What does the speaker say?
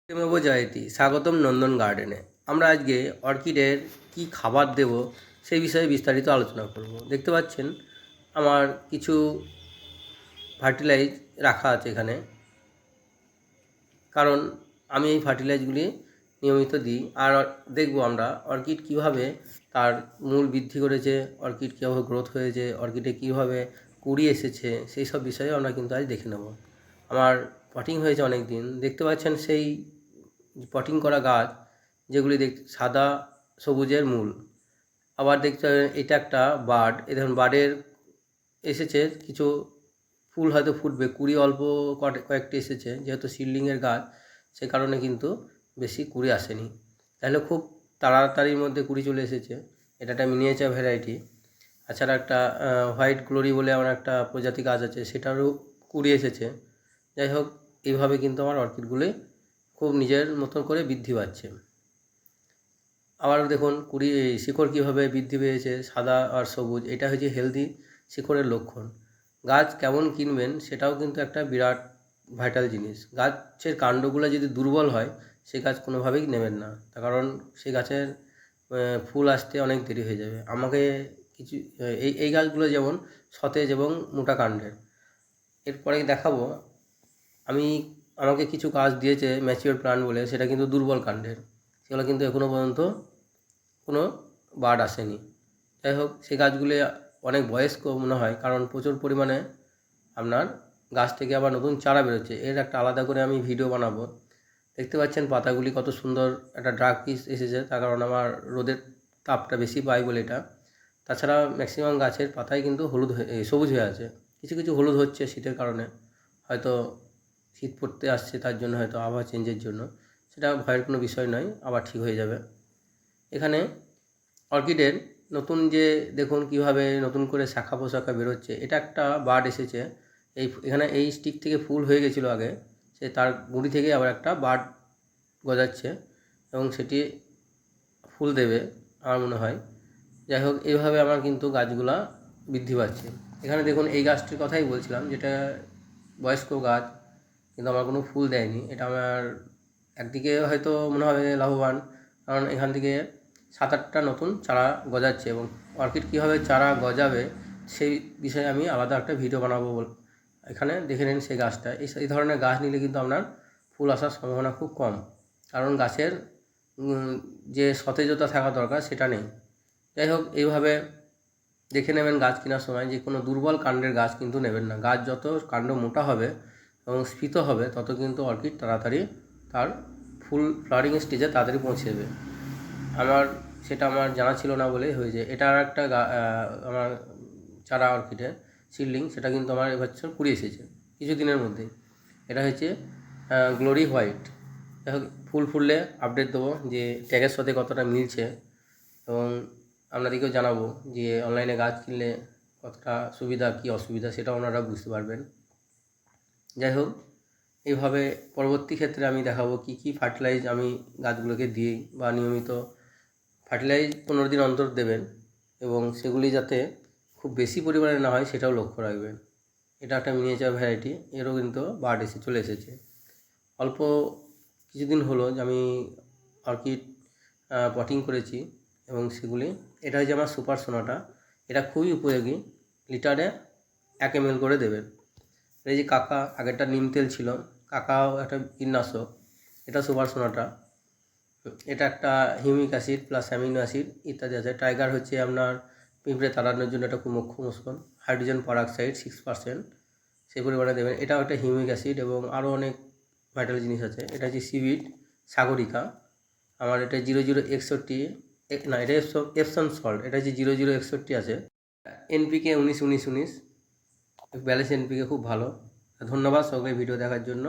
প্রেমব জয়তী, স্বাগতম নন্দন গার্ডেনে। আমরা আজকে অর্কিডের কি খাবার দেব সেই বিষয়ে বিস্তারিত আলোচনা করব। দেখতে পাচ্ছেন আমার কিছু ফার্টিলাইজ রাখা আছে এখানে, কারণ আমি এই ফার্টিলাইজগুলি নিয়মিত দিই। আর দেখব আমরা অর্কিড কিভাবে তার মূল বৃদ্ধি করেছে, অর্কিড কীভাবে গ্রোথ হয়েছে, অর্কিডে কীভাবে কুড়ি এসেছে, সেই সব বিষয়ে আমরা কিন্তু আজ দেখে নেব। আমার পটিং হয়েছে অনেক দিন, দেখতে পাচ্ছেন সেই পটিং করা গাছ যেগুলি সাদা সবুজের মূল। আবার দেখতে এটা একটা বার্ড, এই দেখুন বার্ডের এসেছে কিছু ফুল, হয়তো ফুটবে, কুড়ি অল্প কয়েকটি এসেছে, যেহেতু সিডলিংয়ের গাছ সে কারণে কিন্তু বেশি কুড়ি আসেনি। তাহলে খুব তাড়াতাড়ির মধ্যে কুড়ি চলে এসেছে। এটা একটা মিনিয়েচার ভ্যারাইটি। তাছাড়া একটা হোয়াইট গ্লোরি বলে আমার একটা প্রজাতি গাছ আছে, সেটারও কুড়ি এসেছে। যাই হোক, এইভাবে কিন্তু আমার অর্কিডগুলি খুব নিজের মতন করে বৃদ্ধি পাচ্ছে। আবার দেখুন কুড়ি শিকড় কীভাবে বৃদ্ধি পেয়েছে, সাদা আর সবুজ, এটা হচ্ছে হেলদি শিকড়ের লক্ষণ। গাছ কেমন কিনবেন সেটাও কিন্তু একটা বিরাট ভাইটাল জিনিস। গাছের কাণ্ডগুলো যদি দুর্বল হয় সে গাছ কোনোভাবেই নেবেন না, তার কারণ সেই গাছের ফুল আসতে অনেক দেরি হয়ে যাবে। আমাকে কিছু এই গাছগুলো যেমন সতেজ এবং মোটা কাণ্ডের। এরপরে দেখাবো আমাকে কিছু গাছ দিয়েছে ম্যাচিওর প্লান্ট বলে, সেটা কিন্তু দুর্বল কাণ্ডের, সেগুলো কিন্তু এখনও পর্যন্ত কোনো বার্ড আসেনি। যাই হোক, সেই গাছগুলি অনেক বয়স্ক মনে হয়, কারণ প্রচুর পরিমাণে আপনার গাছ থেকে আবার নতুন চারা বেরোচ্ছে। এর একটা আলাদা করে আমি ভিডিও বানাবো। দেখতে পাচ্ছেন পাতাগুলি কত সুন্দর একটা ডার্ক পিস এসেছে, তার কারণ আমার রোদের তাপটা বেশি পাই বলে এটা। তাছাড়া ম্যাক্সিমাম গাছের পাতাই কিন্তু সবুজ হয়ে আছে। কিছু কিছু হলুদ হচ্ছে শীতের কারণে, হয়তো শীত পড়তে আসছে তার জন্য, হয়তো আবহাওয়া চেঞ্জের জন্য। সেটা ভয়ের কোনো বিষয় নয়, আবার ঠিক হয়ে যাবে। এখানে অর্কিডের নতুন যে দেখুন কীভাবে নতুন করে শাখা পোশাখা বেরোচ্ছে, এটা একটা বার্ড এসেছে। এখানে এই স্টিক থেকে ফুল হয়ে গেছিলো আগে, সে তার গুঁড়ি থেকে আবার একটা বার্ড গজাচ্ছে এবং সেটি ফুল দেবে আমার মনে হয়। যাই হোক, এইভাবে আমার কিন্তু গাছগুলা বৃদ্ধি পাচ্ছে। এখানে দেখুন এই গাছটির কথাই বলছিলাম, যেটা বয়স্ক গাছ কিন্তু আমার কোনো ফুল দেয়নি। এটা আমার একদিকে হয়তো মনে হবে লাভবান, কারণ এখান থেকে 7-8টা নতুন চারা গজাচ্ছে, এবং অর্কিড কীভাবে চারা গজাবে সেই বিষয়ে আমি আলাদা একটা ভিডিও বানাবো। এখানে দেখে নিন সেই গাছটা। এই ধরনের গাছ নিলে কিন্তু আপনার ফুল আসার সম্ভাবনা খুব কম, কারণ গাছের যে সতেজতা থাকা দরকার সেটা নেই। যাই হোক, এইভাবে দেখে নেবেন গাছ কেনার সময় যে কোনো দুর্বল কাণ্ডের গাছ কিন্তু নেবেন না। গাছ যত কাণ্ড মোটা হবে এবং স্ফীত হবে, তত কিন্তু অর্কিড তাড়াতাড়ি তার ফুল ফ্লাওয়ারিং স্টেজে তাড়াতাড়ি পৌঁছে যাবে। সেটা আমার জানা ছিল না বলেই হয়েছে। এটা আর একটা আমার চারা অর্কিডের সিডলিং, সেটা কিন্তু আমার এবছর কুড়ি এসেছে কিছুদিনের মধ্যেই। এটা হচ্ছে গ্লোরি হোয়াইট। যাই হোক, ফুল ফুললে আপডেট দেবো যে ট্যাগের সাথে কতটা মিলছে, এবং আপনাদেরকেও জানাবো যে অনলাইনে গাছ কিনলে কতটা সুবিধা কী অসুবিধা সেটাও আপনারা বুঝতে পারবেন। যাই হোক, এইভাবে পরবর্তী ক্ষেত্রে আমি দেখাবো কি কি ফার্টিলাইজ আমি গাছগুলোকে দিই, বা নিয়মিত ফার্টিলাইজ 15 দিন অন্তর দেবেন, এবং সেগুলি যাতে খুব বেশি পরিমাণে না হয় সেটাও লক্ষ্য রাখবেন। এটা একটা মিনিয়েচার ভ্যারাইটি, এরও কিন্তু বার্ড চলে এসেছে। অল্প কিছুদিন হলো যে আমি অর্কিড পটিং করেছি, এবং সেগুলি এটা হচ্ছে আমার সুপার সোনাটা। এটা খুবই উপযোগী, লিটারে 1 ml করে দেবেন। এই যে কাকা, আগেরটা নিম তেল ছিল, কাকাও একটা কীটনাশক, এটা সুপার সোনাটা। এটা একটা humic acid plus amino acid ইত্যাদি আছে। টাইগার হচ্ছে আপনার পিঁপড়ে তাড়ানোর জন্য একটা খুব মুখ্য মস্কন। হাইড্রোজেন পারঅক্সাইড 6% সেই পরিমাণে দেবেন। এটাও একটা হিউমিক অ্যাসিড, এবং আরও অনেক ভাইটাল জিনিস আছে। এটা হচ্ছে সিভিড সাগরিকা, আমার এটা 0061, না এটা এপসন সল্ট, এটা হচ্ছে 0061 আছে। এনপিকে 19-19-19, ব্যালেন্স এনপিকে খুব ভালো। ধন্যবাদ সকলে ভিডিও দেখার জন্য।